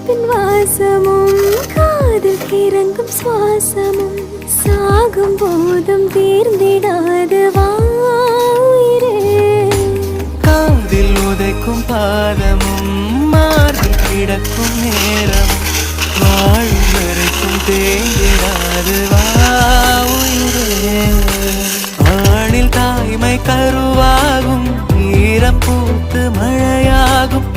சிரிப்பின் வாசமும் காதில் கிறங்கும் சுவாசமும் சாகும் போதும் தீர்ந்திடாது வாயிரே. காதில் உதைக்கும் பாதமும் மார்பில் கிடக்கும் நேரமும் வாழும் வரைக்கும் தேங்கிடாது வாயிரே. ஆணில் தாய்மை கருவாகும் ஈரம் பூத்து மழையாகும்